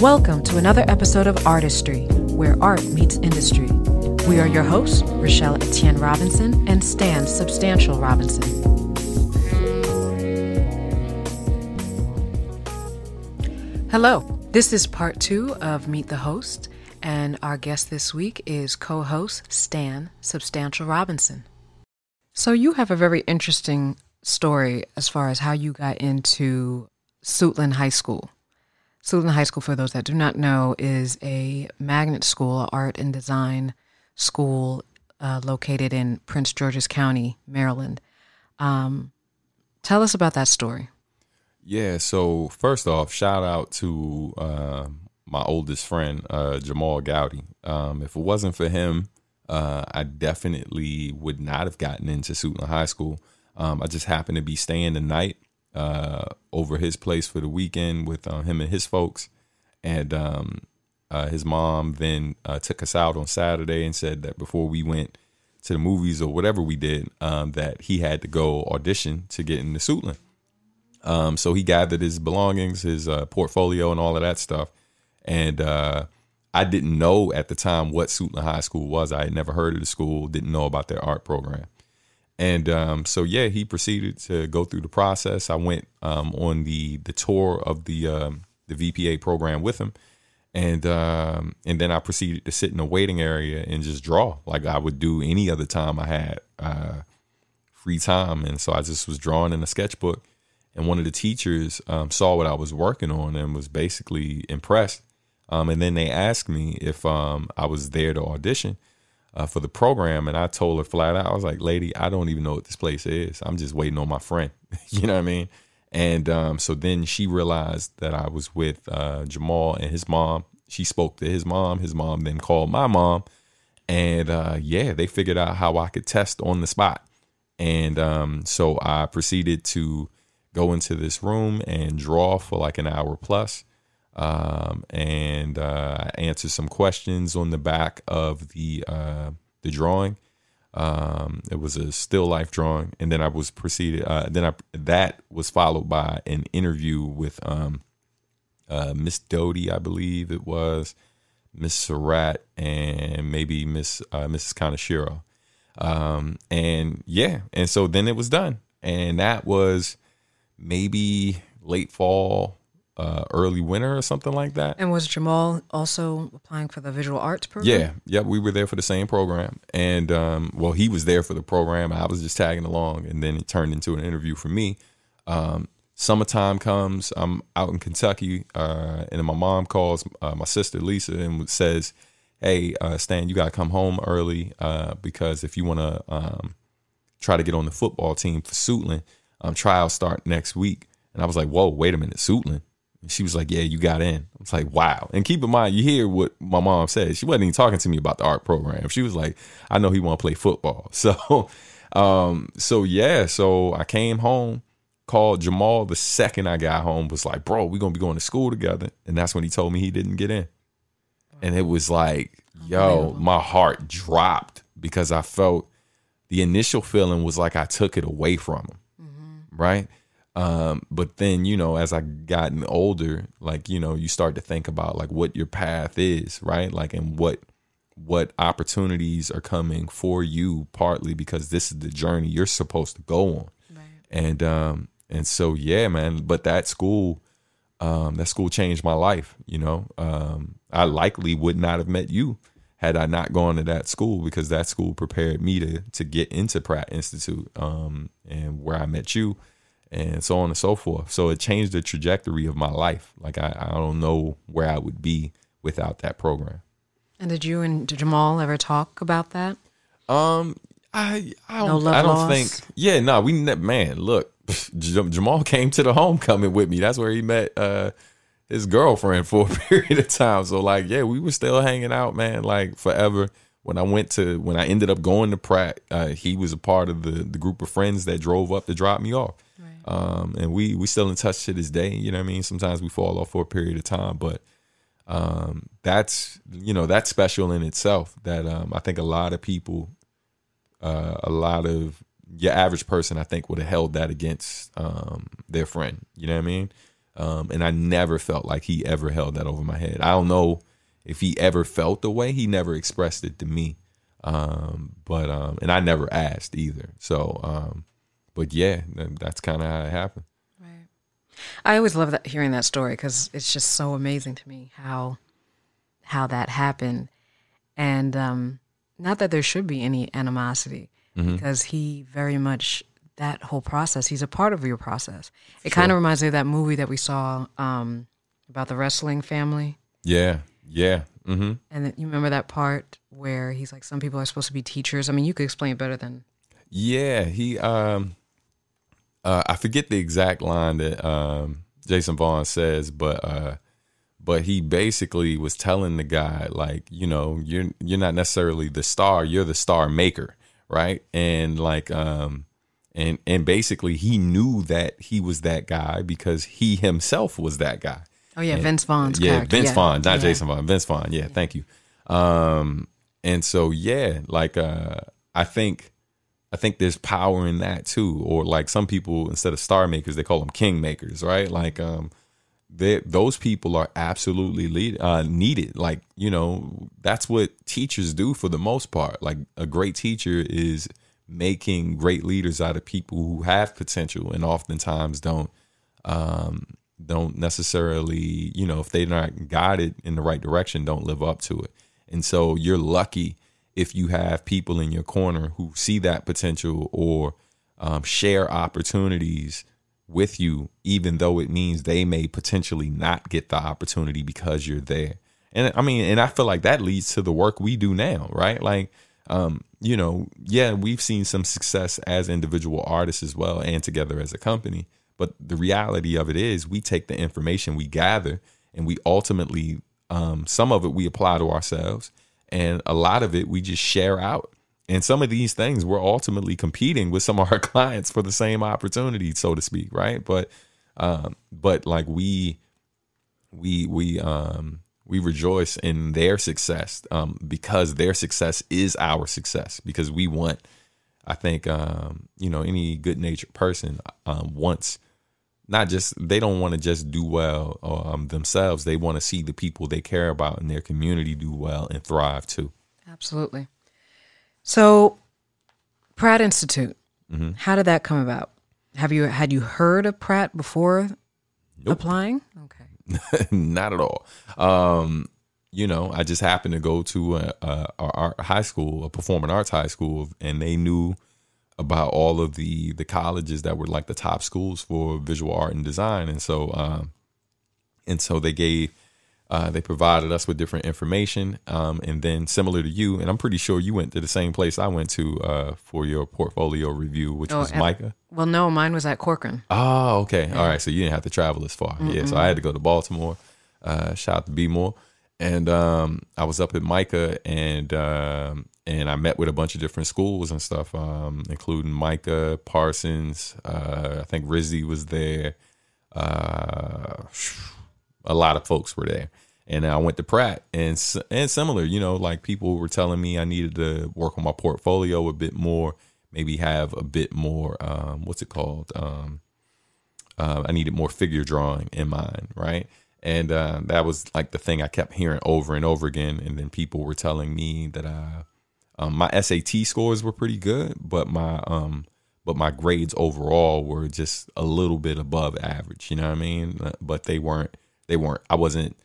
Welcome to another episode of Artistry, where art meets industry. We are your hosts, Rachelle Etienne-Robinson and Stan Substantial Robinson. Hello, this is part 2 of Meet the Host, and our guest this week is co-host Stan Substantial Robinson. So you have a very interesting story as far as how you got into Suitland High School. Suitland High School, for those that do not know, is a magnet school, an art and design school located in Prince George's County, Maryland. Tell us about that story. Yeah, so first off, shout out to my oldest friend, Jamal Gowdy. If it wasn't for him, I definitely would not have gotten into Suitland High School. I just happened to be staying the night over his place for the weekend with him and his folks. And his mom then took us out on Saturday and said that before we went to the movies or whatever we did, that he had to go audition to get into Suitland. So he gathered his belongings, his portfolio and all of that stuff. And I didn't know at the time what Suitland High School was. I had never heard of the school, didn't know about their art program. And so, yeah, he proceeded to go through the process. I went on the tour of the VPA program with him. And then I proceeded to sit in a waiting area and just draw like I would do any other time I had free time. And so I just was drawing in a sketchbook. And one of the teachers saw what I was working on and was basically impressed. And then they asked me if I was there to audition for the program. And I told her flat out, I was like, lady, I don't even know what this place is. I'm just waiting on my friend. You know what I mean? And so then she realized that I was with Jamal and his mom. She spoke to his mom. His mom then called my mom. And yeah, they figured out how I could test on the spot. And so I proceeded to go into this room and draw for like an hour plus. And answer some questions on the back of the drawing. It was a still life drawing, and then I was proceeded. That was followed by an interview with Miss Doty, I believe it was, Miss Surratt, and maybe Mrs. Kanashiro. And yeah, and so then it was done, and that was maybe late fall. Early winter or something like that. And was Jamal also applying for the visual arts program? Yeah, we were there for the same program. And well, he was there for the program. I was just tagging along, and then it turned into an interview for me. Summertime comes, I'm out in Kentucky, and then my mom calls my sister Lisa and says, hey, Stan, you got to come home early because if you want to try to get on the football team for Suitland, trials start next week. And I was like, whoa, wait a minute, Suitland? She was like, yeah, you got in. I was like, wow. And keep in mind, you hear what my mom said. She wasn't even talking to me about the art program. She was like, I know he want to play football. So, so I came home, called Jamal the second I got home, was like, bro, we're going to be going to school together. And that's when he told me he didn't get in. And it was like, yo, my heart dropped because I felt the initial feeling was like I took it away from him. Mm-hmm. Right. But then, you know, as I gotten older, like, you know, you start to think about like what your path is, right? Like, and what opportunities are coming for you, partly because this is the journey you're supposed to go on. Right. And so, yeah, man, but that school changed my life. You know, I likely would not have met you had I not gone to that school, because that school prepared me to get into Pratt Institute, and where I met you. And so on and so forth. So it changed the trajectory of my life. Like I don't know where I would be without that program. And did you and Jamal ever talk about that? I don't think. Yeah, no, man, look, Jamal came to the homecoming with me. That's where he met his girlfriend for a period of time. So like, yeah, we were still hanging out, man, like forever. When I ended up going to Pratt, he was a part of the group of friends that drove up to drop me off. And we still in touch to this day. You know what I mean? Sometimes we fall off for a period of time, but that's special in itself. That I think a lot of people, a lot of your average person, I think would have held that against their friend. You know what I mean? And I never felt like he ever held that over my head. I don't know if he ever felt the way. He never expressed it to me. And I never asked either. So, but yeah, that's kind of how it happened. Right. I always love hearing that story because it's just so amazing to me how that happened. And not that there should be any animosity, because he very much, that whole process, he's a part of your process. It kind of reminds me of that movie that we saw about the wrestling family. Yeah. Mm-hmm. And you remember that part where he's like, some people are supposed to be teachers. I mean, you could explain it better than. Yeah, he. I forget the exact line that Jason Vaughn says, but he basically was telling the guy, like, you know, you're not necessarily the star, you're the star maker, right? And like, and basically he knew that he was that guy because he himself was that guy. Oh yeah, Vince Vaughn's character. Yeah, Vince Vaughn, not Jason Vaughn. Vince Vaughn. Yeah, thank you. And so yeah, like I think there's power in that too. Or like some people, instead of star makers, they call them king makers, right? Like those people are absolutely needed. Like, you know, that's what teachers do for the most part. Like a great teacher is making great leaders out of people who have potential and oftentimes don't necessarily, you know, if they're not guided in the right direction, don't live up to it. And so you're lucky if you have people in your corner who see that potential or share opportunities with you, even though it means they may potentially not get the opportunity because you're there. And I mean, and I feel like that leads to the work we do now, right? Like, you know, yeah, we've seen some success as individual artists as well and together as a company. But the reality of it is we take the information we gather and we ultimately, some of it we apply to ourselves and a lot of it we just share out. And some of these things we're ultimately competing with some of our clients for the same opportunity, so to speak, right? But like we rejoice in their success because their success is our success, because we want, I think, you know, any good natured person wants not just, they don't want to just do well themselves. They want to see the people they care about in their community do well and thrive too. Absolutely. So Pratt Institute, how did that come about? Had you heard of Pratt before applying? Okay. Not at all. You know, I just happened to go to a art high school, a performing arts high school, and they knew about all of the colleges that were like the top schools for visual art and design. And so they gave, they provided us with different information. And then similar to you, and I'm pretty sure you went to the same place I went to for your portfolio review, which was Micah. Well, no, mine was at Corcoran. Oh, okay. Yeah. All right. So you didn't have to travel as far. Yeah. So I had to go to Baltimore. Shout out to B-More. And I was up at Micah and I met with a bunch of different schools and stuff, including Micah, Parsons. I think Rizzi was there. A lot of folks were there. And I went to Pratt and similar, you know, like people were telling me I needed to work on my portfolio a bit more, maybe have a bit more, what's it called? I needed more figure drawing in mind, right? And that was like the thing I kept hearing over and over again. And then people were telling me that my SAT scores were pretty good, but my grades overall were just a little bit above average. You know what I mean? But they weren't. I wasn't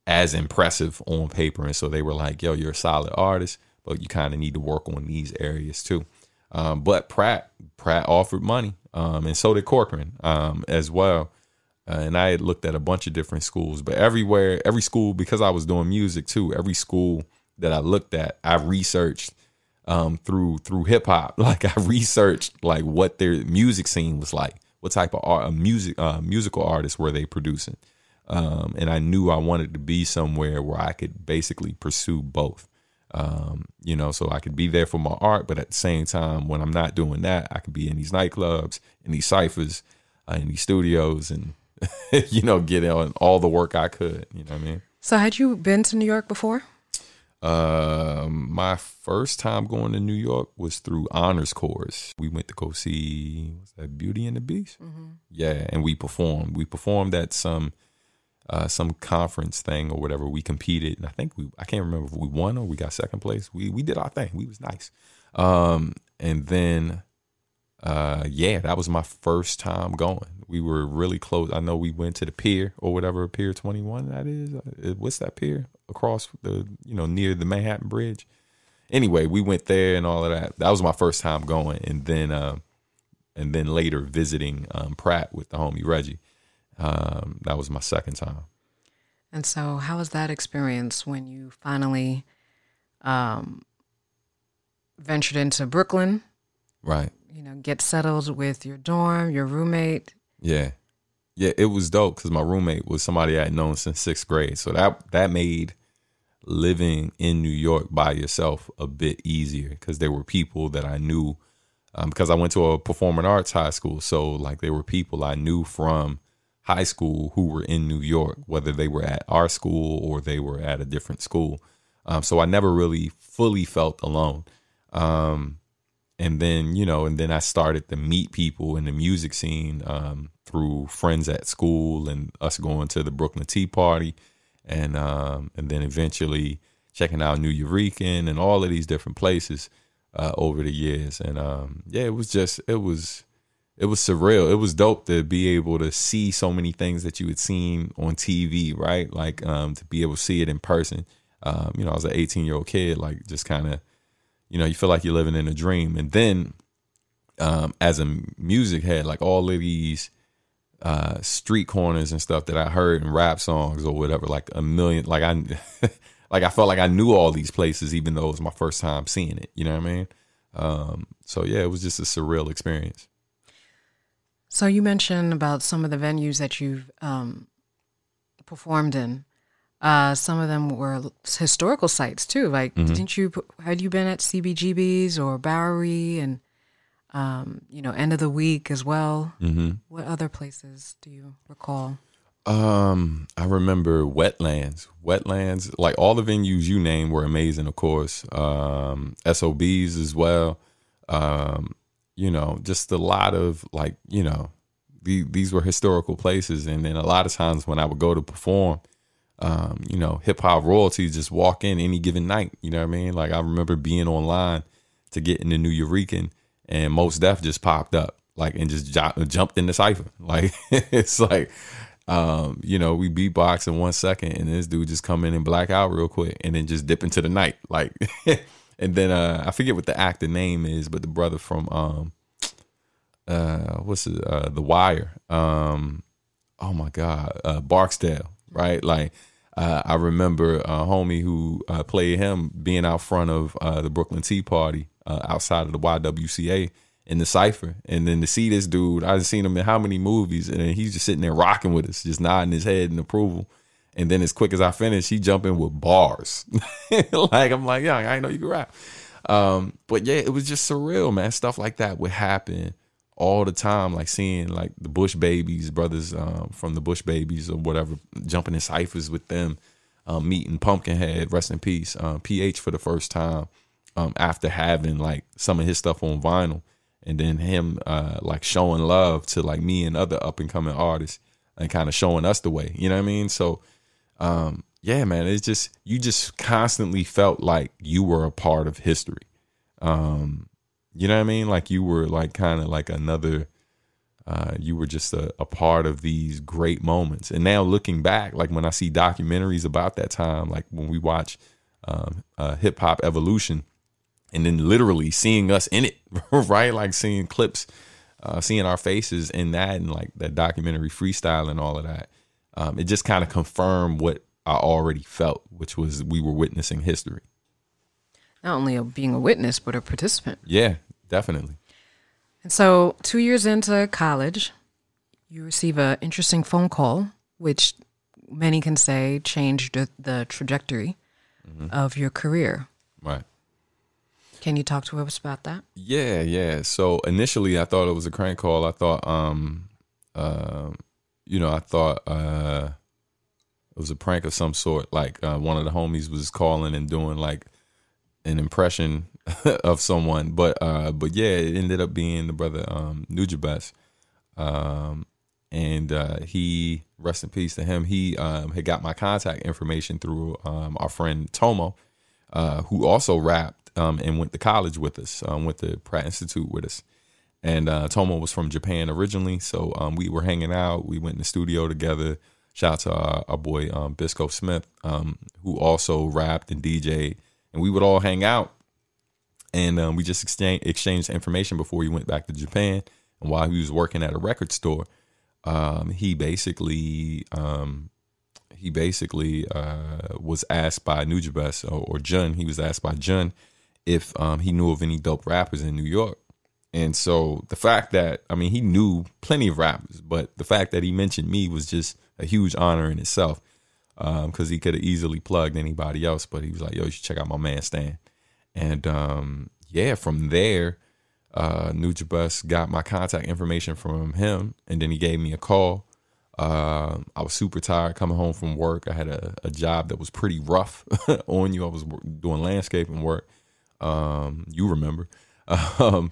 as impressive on paper, and so they were like, "Yo, you're a solid artist, but you kind of need to work on these areas too." But Pratt offered money, and so did Corcoran as well. And I had looked at a bunch of different schools, but every school, because I was doing music too, every school that I looked at, I researched through hip hop. Like I researched like what their music scene was like, what type of musical artists were they producing, and I knew I wanted to be somewhere where I could basically pursue both. You know, so I could be there for my art, but at the same time, when I'm not doing that, I could be in these nightclubs, in these ciphers, in these studios, and you know, get on all the work I could. You know what I mean? So had you been to New York before? My first time going to New York was through honors course. We went to go see, what's that, Beauty and the Beast? Mm-hmm. Yeah, and we performed. We performed at some conference thing or whatever. We competed, and I can't remember if we won or we got second place. We did our thing. We was nice. And then that was my first time going. We were really close. I know we went to the pier or whatever, Pier 21 that is. What's that pier? Across the, near the Manhattan Bridge. Anyway, we went there and all of that. That was my first time going. And then later visiting Pratt with the homie Reggie. That was my second time. And so how was that experience when you finally ventured into Brooklyn? Right. Get settled with your dorm, your roommate. Yeah. Yeah, it was dope because my roommate was somebody I had known since 6th grade. So that made living in New York by yourself a bit easier because there were people that I knew because I went to a performing arts high school. So like there were people I knew from high school who were in New York, whether they were at our school or they were at a different school. So I never really fully felt alone. And then I started to meet people in the music scene through friends at school and us going to the Brooklyn Tea Party and then eventually checking out New Eurekan and all of these different places over the years. And it was surreal. It was dope to be able to see so many things that you had seen on TV, right? Like to be able to see it in person. I was an 18-year-old kid, like just kind of, you feel like you're living in a dream. And then as a music head, like all of these street corners and stuff that I heard in rap songs or whatever, like a million, like I felt like I knew all these places, even though it was my first time seeing it. You know what I mean? So yeah, it was just a surreal experience. So you mentioned about some of the venues that you've performed in. Some of them were historical sites too. Like, had you been at CBGB's or Bowery and, End of the Week as well? Mm-hmm. What other places do you recall? I remember Wetlands, like all the venues you named were amazing, of course. SOBs as well. Just a lot of like, these were historical places. And then a lot of times when I would go to perform, hip hop royalties just walk in any given night. You know what I mean? Like I remember being online to get into New Eurekan and Mos Def just popped up like and just jumped in the cypher. Like it's like, we beatbox in 1 second and this dude just come in and black out real quick and then just dip into the night. Like, and then I forget what the actor name is, but the brother from The Wire. Oh my God, Barksdale, right? Like I remember a homie who played him being out front of the Brooklyn Tea Party outside of the YWCA in the cypher, and then to see this dude, I've seen him in how many movies, and he's just sitting there rocking with us, just nodding his head in approval. And then as quick as I finish, he jump in with bars. Like I'm like, yeah, I didn't know you could rap. But yeah, it was just surreal, man. Stuff like that would happen all the time, like seeing like the Bush Babies, brothers from the Bush Babies or whatever, jumping in ciphers with them, meeting Pumpkinhead, rest in peace, PH for the first time after having like some of his stuff on vinyl, and then him like showing love to like me and other up and coming artists and kind of showing us the way. You know what I mean? So yeah, man, it's just, you just constantly felt like you were a part of history. You know what I mean? Like you were like kind of like another, you were just a part of these great moments. And now looking back, like when I see documentaries about that time, like when we watch Hip Hop Evolution and then literally seeing us in it, right? Like seeing clips, seeing our faces in that and like that documentary Freestyle and all of that. It just kind of confirmed what I already felt, which was we were witnessing history. Not only being a witness, but a participant. Yeah, definitely. And so 2 years into college, you receive an interesting phone call, which many can say changed the trajectory of your career. Right. Can you talk to us about that? Yeah. So initially I thought it was a crank call. I thought, was a prank of some sort. Like one of the homies was calling and doing like an impression of someone, but yeah, it ended up being the brother Nujabes, and he, rest in peace to him. He had got my contact information through our friend Tomo, who also rapped and went to college with us, went to Pratt Institute with us. And Tomo was from Japan originally, so we were hanging out. We went in the studio together. Shout out to our boy Bisco Smith, who also rapped and DJ'd. And we would all hang out, and we just exchanged information before he went back to Japan. And while he was working at a record store, he basically was asked by Nujabes or Jun. He was asked by Jun if he knew of any dope rappers in New York. And so the fact that, I mean, he knew plenty of rappers, but the fact that he mentioned me was just a huge honor in itself, because he could have easily plugged anybody else. But he was like, yo, you should check out my man Stan. And yeah, from there, Nujabes got my contact information from him, and then he gave me a call. I was super tired coming home from work. I had a job that was pretty rough on you. I was doing landscaping work. You remember. So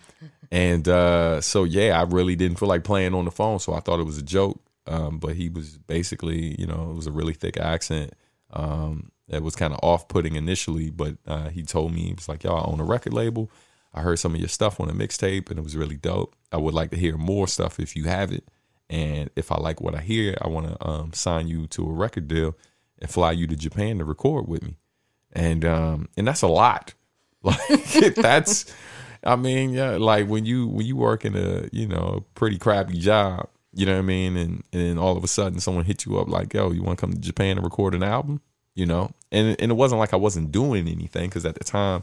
yeah, I really didn't feel like playing on the phone, so I thought it was a joke. But he was basically, it was a really thick accent. That was kind of off-putting initially, but he told me, he was like, yo, I own a record label. I heard some of your stuff on a mixtape and it was really dope. I would like to hear more stuff if you have it. And if I like what I hear, I want to sign you to a record deal and fly you to Japan to record with me. And that's a lot. Like that's, I mean, yeah, like when you work in a, pretty crappy job, you know what I mean? And then all of a sudden someone hits you up like, yo, you want to come to Japan and record an album? And it wasn't like I wasn't doing anything, because at the time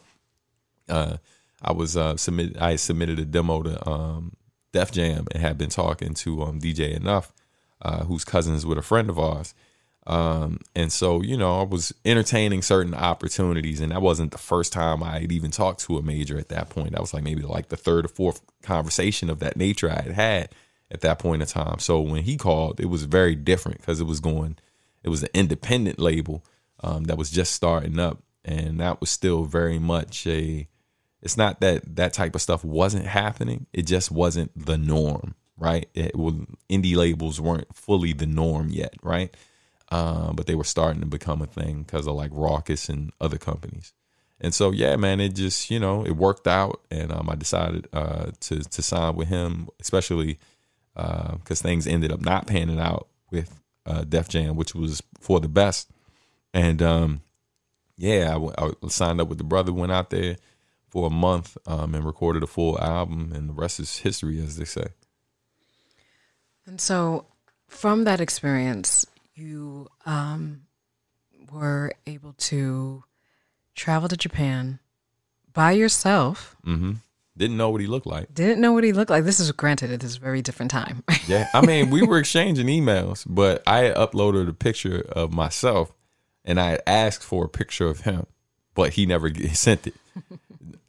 I had submitted a demo to Def Jam and had been talking to DJ Enough, who's cousins with a friend of ours. And so, I was entertaining certain opportunities, and that wasn't the first time I had even talked to a major at that point. That was like maybe like the third or fourth conversation of that nature I had at that point in time. So when he called, it was very different, because it was an independent label that was just starting up. And that was still very much it's not that type of stuff wasn't happening. It just wasn't the norm, right? Indie labels weren't fully the norm yet, right? But they were starting to become a thing because of like Rawkus and other companies. And so, yeah, man, it just, it worked out. And I decided to sign with him, especially because things ended up not panning out with Def Jam, which was for the best. And yeah, I signed up with the brother, went out there for a month and recorded a full album, and the rest is history, as they say. And so from that experience, you were able to travel to Japan by yourself. Mm-hmm. Didn't know what he looked like. This is, granted, it is a very different time. Yeah. I mean, we were exchanging emails, but I had uploaded a picture of myself, and I had asked for a picture of him, but he never sent it.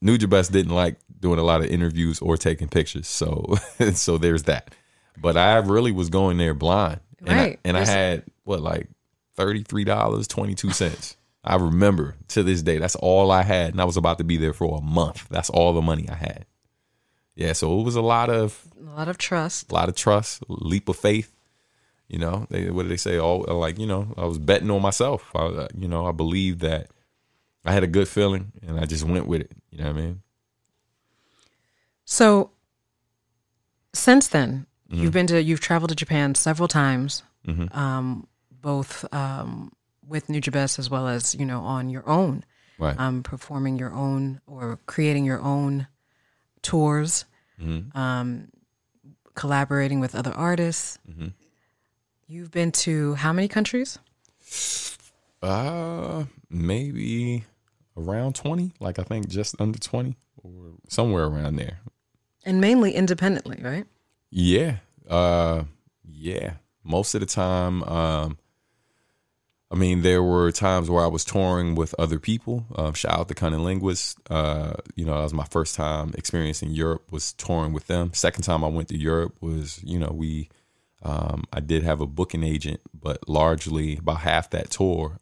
Nujabes didn't like doing a lot of interviews or taking pictures. So there's that. But I really was going there blind. Right. And I had, like $33.22. I remember to this day, that's all I had. And I was about to be there for a month. That's all the money I had. Yeah, so it was a lot of trust. Leap of faith. What do they say? I was betting on myself. I believed that I had a good feeling, and I just went with it. You know what I mean? So since then, you've traveled to Japan several times, both with Nujabes as well as, on your own, right? Performing your own or creating your own tours, collaborating with other artists. Mm-hmm. You've been to how many countries? Maybe around 20, like I think just under 20 or somewhere around there. And mainly independently, right? Yeah. Yeah. Most of the time, there were times where I was touring with other people. Shout out to Cunning Linguists. That was my first time experiencing Europe, was touring with them. Second time I went to Europe was, we I did have a booking agent, but largely about half that tour,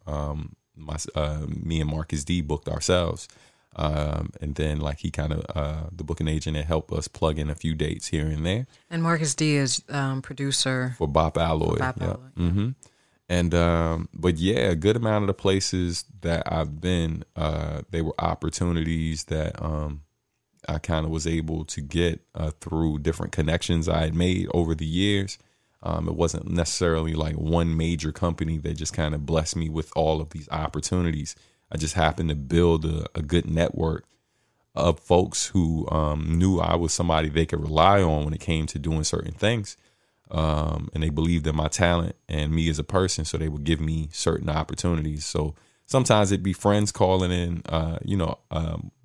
me and Marcus D booked ourselves. And then like he kind of, the booking agent had helped us plug in a few dates here and there. And Marcus D is producer For Bop Alloy. Bop Yeah. Alloy. Mm-hmm. And, but yeah, a good amount of the places that I've been, they were opportunities that, I kind of was able to get, through different connections I had made over the years. It wasn't necessarily like one major company that just kind of blessed me with all of these opportunities. I just happened to build a good network of folks who knew I was somebody they could rely on when it came to doing certain things. And they believed in my talent and me as a person, so they would give me certain opportunities. So sometimes it'd be friends calling in,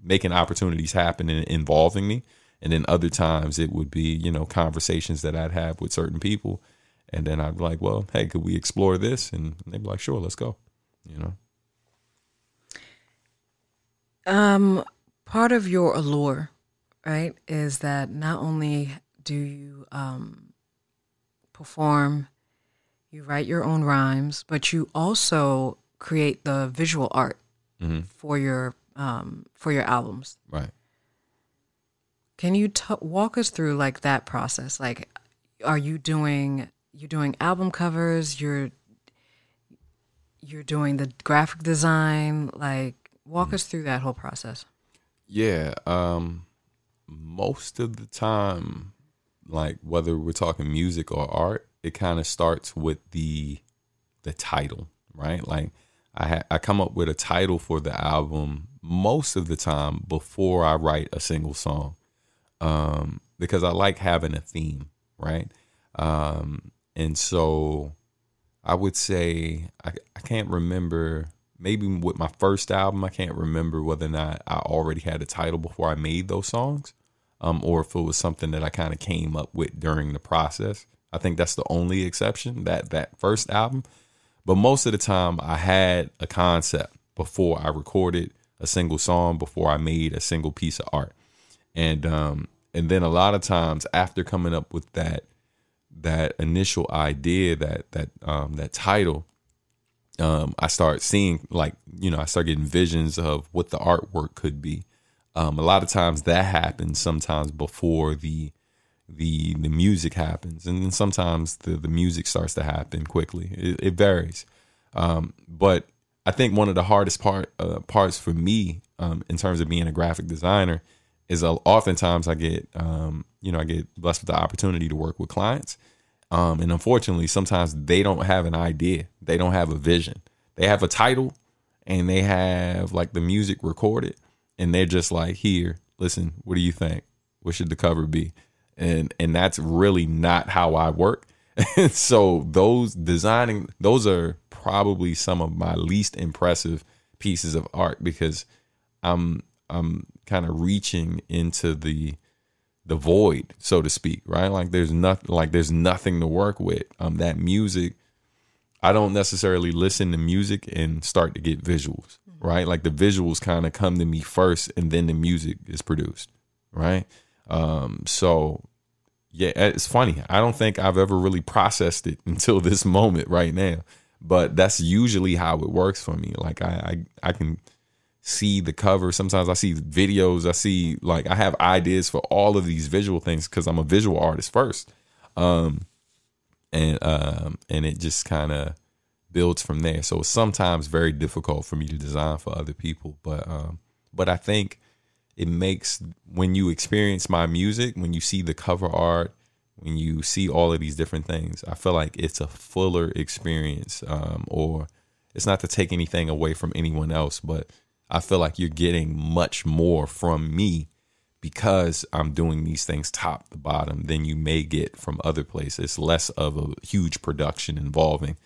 making opportunities happen and involving me. And then other times it would be, conversations that I'd have with certain people. And then I'd be like, well, hey, could we explore this? And they'd be like, sure, let's go, Part of your allure, right, is that not only do you perform, you write your own rhymes, but you also create the visual art for your albums. Right. Can you walk us through like that process? Like, are you doing album covers? You're doing the graphic design. Like, walk us through that whole process. Yeah. Most of the time, like whether we're talking music or art, it kind of starts with the title, right? Like I come up with a title for the album most of the time before I write a single song, because I like having a theme, right? And so I would say I can't remember. Maybe with my first album, I can't remember whether or not I already had a title before I made those songs, or if it was something that I kind of came up with during the process. I think that's the only exception, that first album. But most of the time, I had a concept before I recorded a single song, before I made a single piece of art. And then a lot of times after coming up with that initial idea, that title, I start seeing I start getting visions of what the artwork could be. A lot of times that happens sometimes before the music happens. And then sometimes the music starts to happen quickly. It varies. But I think one of the hardest parts for me, in terms of being a graphic designer, is oftentimes I get blessed with the opportunity to work with clients. And unfortunately, sometimes they don't have an idea. They don't have a vision. They have a title and they have like the music recorded and they're just like, here, listen, what do you think? What should the cover be? And that's really not how I work. And so those are probably some of my least impressive pieces of art, because I'm kind of reaching into the void, so to speak, right? Like there's nothing to work with. That music, I don't necessarily listen to music and start to get visuals, right? Like the visuals kind of come to me first and then the music is produced, right? So yeah, it's funny. I don't think I've ever really processed it until this moment right now, but that's usually how it works for me. Like I can see the cover. Sometimes I see videos. I have ideas for all of these visual things because I'm a visual artist first. And it just kind of builds from there. So it's sometimes very difficult for me to design for other people. But I think it makes, when you experience my music, when you see the cover art, when you see all of these different things, I feel like it's a fuller experience. Or it's not to take anything away from anyone else, but I feel like you're getting much more from me because I'm doing these things top to bottom than you may get from other places. It's less of a huge production involving,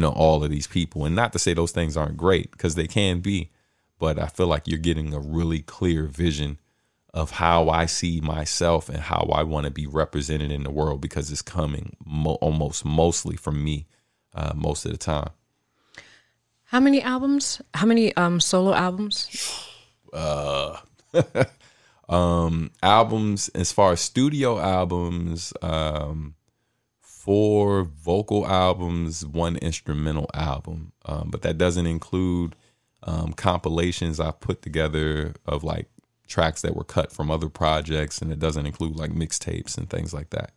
all of these people. And not to say those things aren't great, because they can be, but I feel like you're getting a really clear vision of how I see myself and how I want to be represented in the world, because it's coming mostly from me most of the time. How many albums? How many solo albums? Albums, as far as studio albums, 4 vocal albums, 1 instrumental album. But that doesn't include compilations I put together of like tracks that were cut from other projects, and it doesn't include like mixtapes and things like that.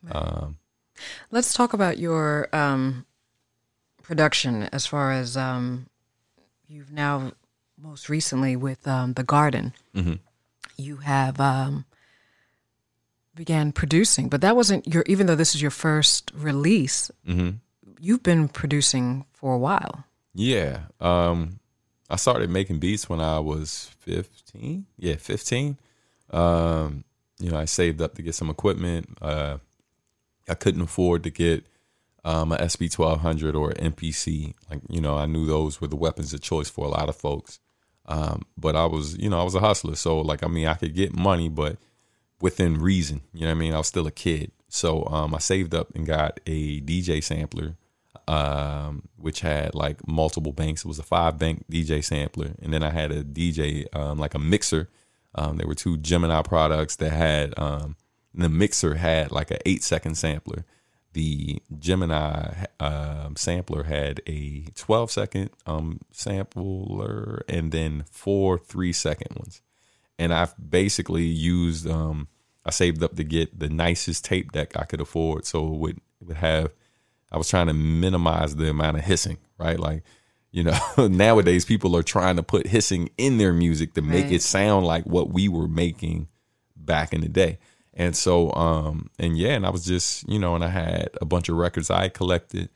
Right. Let's talk about your production as far as you've now most recently with The Garden. Mm-hmm. You have began producing, but that wasn't your, even though this is your first release, Mm-hmm. you've been producing for a while. Yeah. I started making beats when I was 15. Yeah, 15. I saved up to get some equipment. I couldn't afford to get a SB 1200 or an MPC. Like, I knew those were the weapons of choice for a lot of folks. But I was a hustler. So like, I could get money, but within reason, I was still a kid. So I saved up and got a DJ sampler, which had like multiple banks. It was a 5-bank DJ sampler. And then I had a DJ, like a mixer. There were 2 Gemini products that had, the mixer had like an 8-second sampler. The Gemini sampler had a 12-second sampler, and then 4 3-second ones. And I basically used, I saved up to get the nicest tape deck I could afford. So it would have, I was trying to minimize the amount of hissing, right? Like, nowadays people are trying to put hissing in their music to make it sound like what we were making back in the day. And so, and I was just, and I had a bunch of records I collected,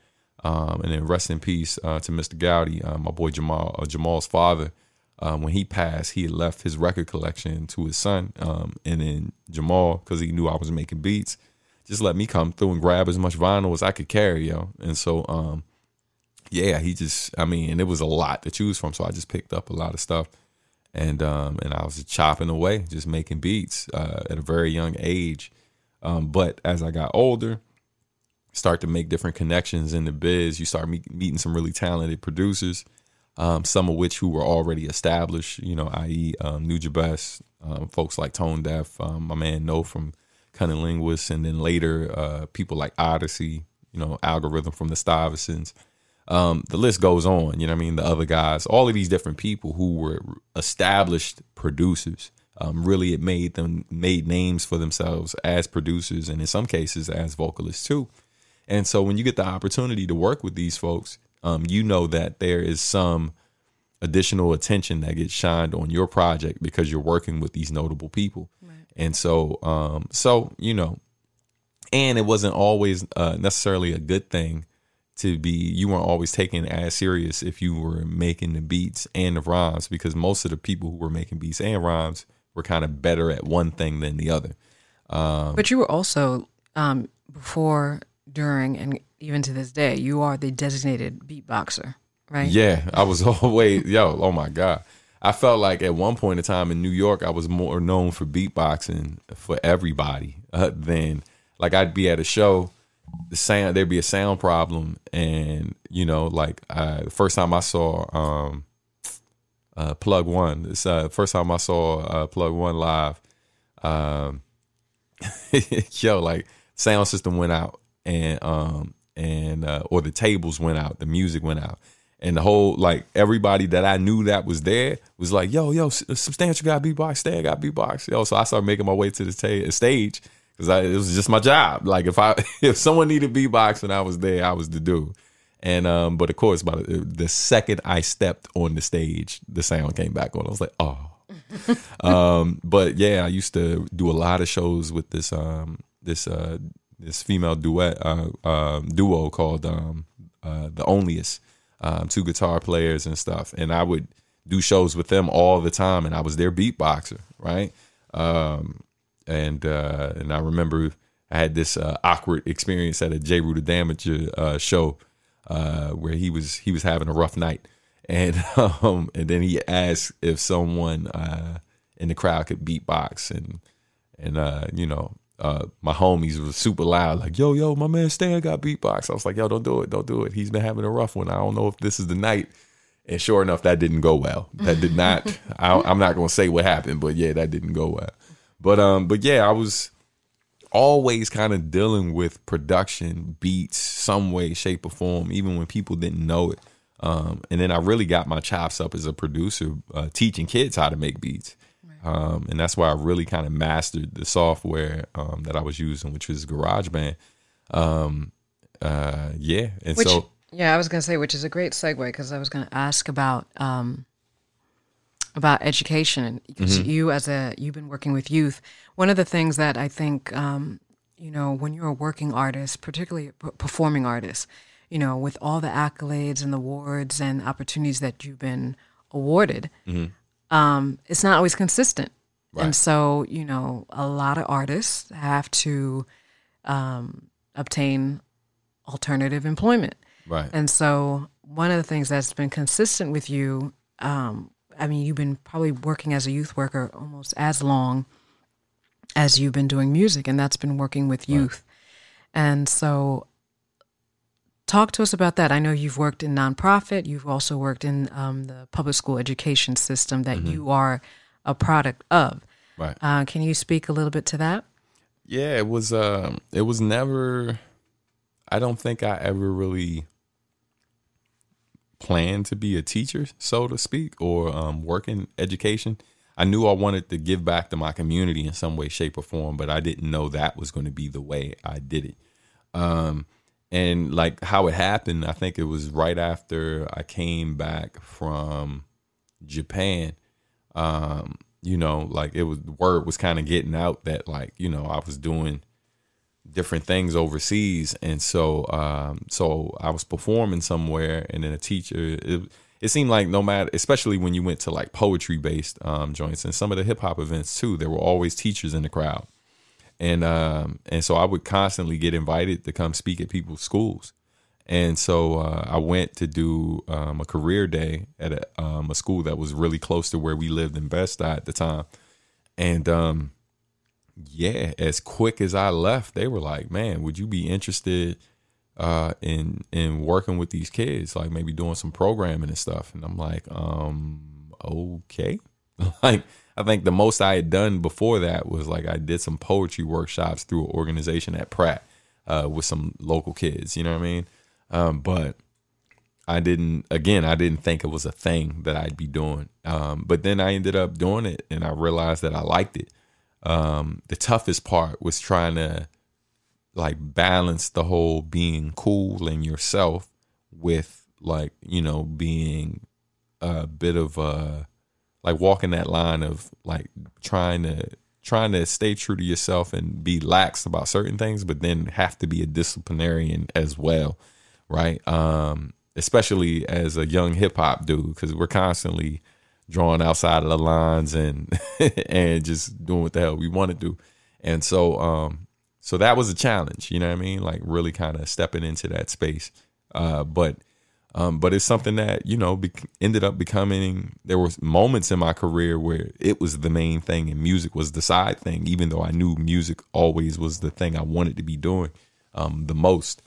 and then rest in peace to Mr. Gowdy, my boy Jamal's father. When he passed, he had left his record collection to his son, and then Jamal, because he knew I was making beats, just let me come through and grab as much vinyl as I could carry, And so, he just, and it was a lot to choose from, so I just picked up a lot of stuff. And I was just chopping away, just making beats at a very young age. But as I got older, start to make different connections in the biz. You start meeting some really talented producers, some of which who were already established, i.e. Nujabes, folks like Tone Deaf, my man No from Cunning Linguist, and then later people like Odyssey, Algorithm from the Stuyvesants. The list goes on, the other guys, all of these different people who were established producers, really it made names for themselves as producers, and in some cases as vocalists too. And so when you get the opportunity to work with these folks, that there is some additional attention that gets shined on your project because you're working with these notable people. Right. And so, and it wasn't always necessarily a good thing to be, you weren't always taken as serious if you were making the beats and the rhymes, because most of the people who were making beats and rhymes were kind of better at one thing than the other. But you were also, before, during, and even to this day, you are the designated beatboxer, right? Yeah, I was always, oh my God. I felt like at one point in time in New York, I was more known for beatboxing for everybody than, like, I'd be at a show, there'd be a sound problem, and the first time I saw Plug One, first time I saw Plug One live, like sound system went out, and or the tables went out, the music went out, and the whole, like, everybody that I knew that was there was like, yo, Substantial got beatbox, Stan got beatbox, so I started making my way to the stage. Because it was just my job. Like, if someone needed beatboxing, I was there. I was the dude. And but of course, by the second I stepped on the stage, the sound came back on. I was like, oh. But yeah, I used to do a lot of shows with this female duo called The Onlyest, 2 guitar players and stuff. And I would do shows with them all the time, and I was their beatboxer, right? And I remember I had this awkward experience at a J. Rue the Damager show where he was having a rough night, and then he asked if someone in the crowd could beatbox, and my homies were super loud, like, yo, my man Stan got beatbox. I was like, yo, don't do it. He's been having a rough one. I don't know if this is the night. And sure enough, that didn't go well. That did not. I'm not gonna say what happened, but yeah, that didn't go well. But yeah, I was always kind of dealing with production, beats, some way, shape, or form, even when people didn't know it. And then I really got my chops up as a producer, teaching kids how to make beats. And that's why I really kind of mastered the software that I was using, which was GarageBand. Yeah. And I was going to say, which is a great segue, because I was going to ask about education, because you've been working with youth. One of the things that I think, when you're a working artist, particularly a performing artist, with all the accolades and awards and opportunities that you've been awarded, it's not always consistent. Right. And so, a lot of artists have to obtain alternative employment. Right. And so one of the things that's been consistent with you, you've been probably working as a youth worker almost as long as you've been doing music, and that's been working with youth. Right. And so talk to us about that. I know you've worked in nonprofit. You've also worked in the public school education system that you are a product of. Right. Can you speak a little bit to that? Yeah, it was never, I don't think I ever really planned to be a teacher, so to speak, or work in education. I knew I wanted to give back to my community in some way, shape, or form, but I didn't know that was going to be the way I did it. And like how it happened, I think it was right after I came back from Japan. Like the word was kind of getting out that I was doing different things overseas. And so I was performing somewhere, and then a teacher, it seemed like no matter, especially when you went to like poetry based joints and some of the hip hop events too, there were always teachers in the crowd. And so I would constantly get invited to come speak at people's schools. And so I went to do a career day at a school that was really close to where we lived in Bed-Stuy at the time. And as quick as I left, they were like, "Man, would you be interested in working with these kids, like maybe doing some programming and stuff?" And I'm like, okay. Like, I think the most I had done before that was like I did some poetry workshops through an organization at Pratt with some local kids, you know what I mean? But I didn't think it was a thing that I'd be doing. But then I ended up doing it, and I realized that I liked it. The toughest part was trying to like balance the whole being cool in yourself with being a bit of like walking that line of like trying to stay true to yourself and be lax about certain things, but then have to be a disciplinarian as well. Right. Especially as a young hip hop dude, because we're constantly drawing outside of the lines and and just doing what the hell we want to do. And so that was a challenge, you know what I mean? Like really kind of stepping into that space. But it's something that, ended up becoming, there were moments in my career where it was the main thing and music was the side thing, even though I knew music always was the thing I wanted to be doing the most.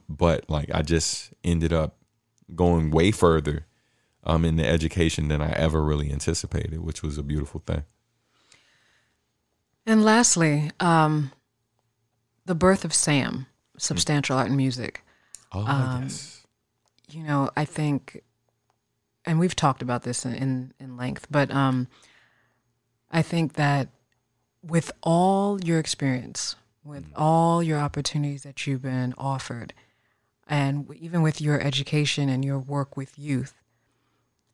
But like I just ended up going way further in the education than I ever really anticipated, which was a beautiful thing. And lastly, the birth of SAM, Substantial Art and Music. Oh, yes. I think, and we've talked about this in length, but I think that with all your experience, with all your opportunities that you've been offered, and even with your education and your work with youth,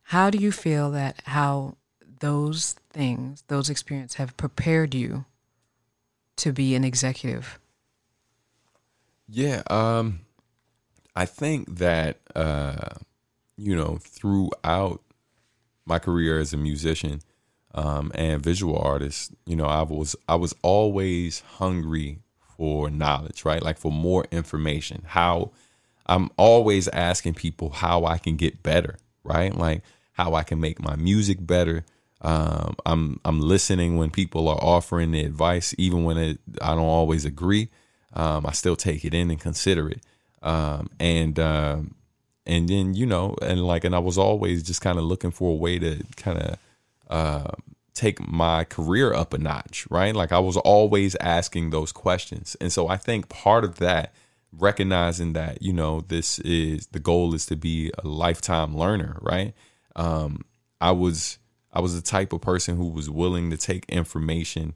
how do you feel that how those things, those experiences have prepared you to be an executive? Yeah, I think that, throughout my career as a musician and visual artist, I was always hungry for knowledge, right? Like for more information. How I'm always asking people how I can get better, right? Like how I can make my music better. I'm listening when people are offering the advice, even when I don't always agree. I still take it in and consider it. And then, and I was always just kind of looking for a way to kind of take my career up a notch, right? Like I was always asking those questions. And so I think part of that, recognizing that, you know, the goal is to be a lifetime learner, right? I was the type of person who was willing to take information,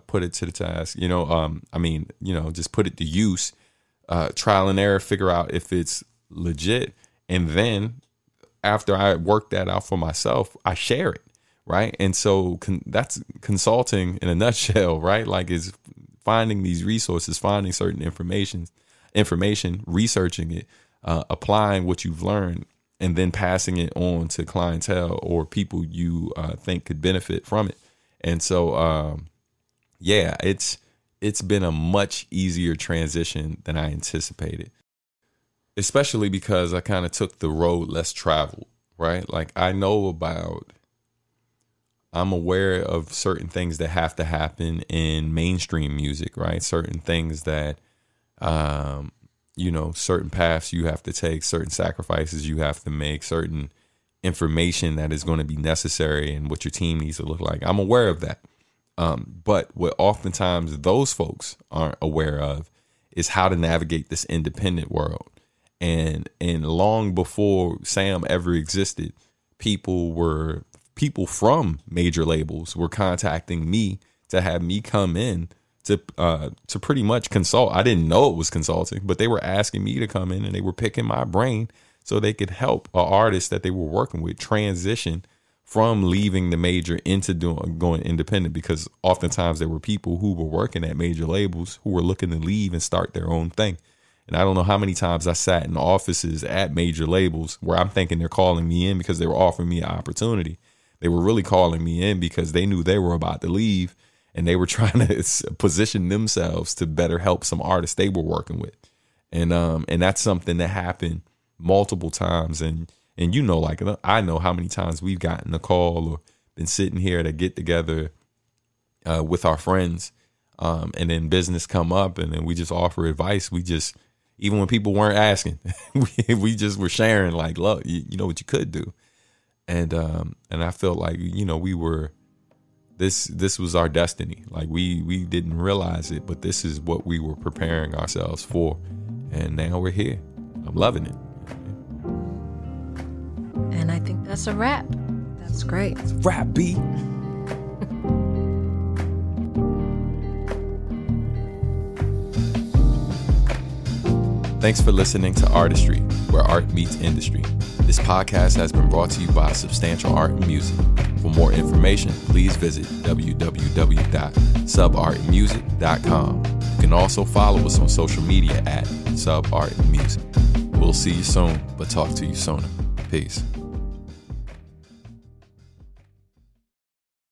put it to the task, just put it to use, trial and error, figure out if it's legit. And then after I work that out for myself, I share it. Right. And so that's consulting in a nutshell, right? Like is finding these resources, finding certain information, researching it, applying what you've learned, and then passing it on to clientele or people you think could benefit from it. And so, it's been a much easier transition than I anticipated, especially because I kind of took the road less traveled, right? Like I'm aware of certain things that have to happen in mainstream music, right? Certain things that, certain paths you have to take, certain sacrifices you have to make, certain information that is going to be necessary and what your team needs to look like. I'm aware of that. But what oftentimes those folks aren't aware of is how to navigate this independent world. And long before Sam ever existed, people from major labels were contacting me to have me come in to pretty much consult. I didn't know it was consulting, but they were asking me to come in and they were picking my brain so they could help an artist that they were working with transition from leaving the major into going independent, because oftentimes there were people who were working at major labels who were looking to leave and start their own thing. And I don't know how many times I sat in offices at major labels where I'm thinking they're calling me in because they were offering me an opportunity. They were really calling me in because they knew they were about to leave and they were trying to position themselves to better help some artists they were working with. And that's something that happened multiple times. And like I know how many times we've gotten a call or been sitting here to get together with our friends, and then business come up and then we just offer advice. Even when people weren't asking, we just were sharing like, look, you know what you could do. And I felt like, we were, this was our destiny. Like we didn't realize it, but this is what we were preparing ourselves for. And now we're here. I'm loving it. And I think that's a wrap. That's great. It's a wrap, B. Thanks for listening to Artistry, where art meets industry. This podcast has been brought to you by Substantial Art and Music. For more information, please visit www.subartmusic.com. You can also follow us on social media at subartmusic. We'll see you soon, but talk to you sooner. Peace.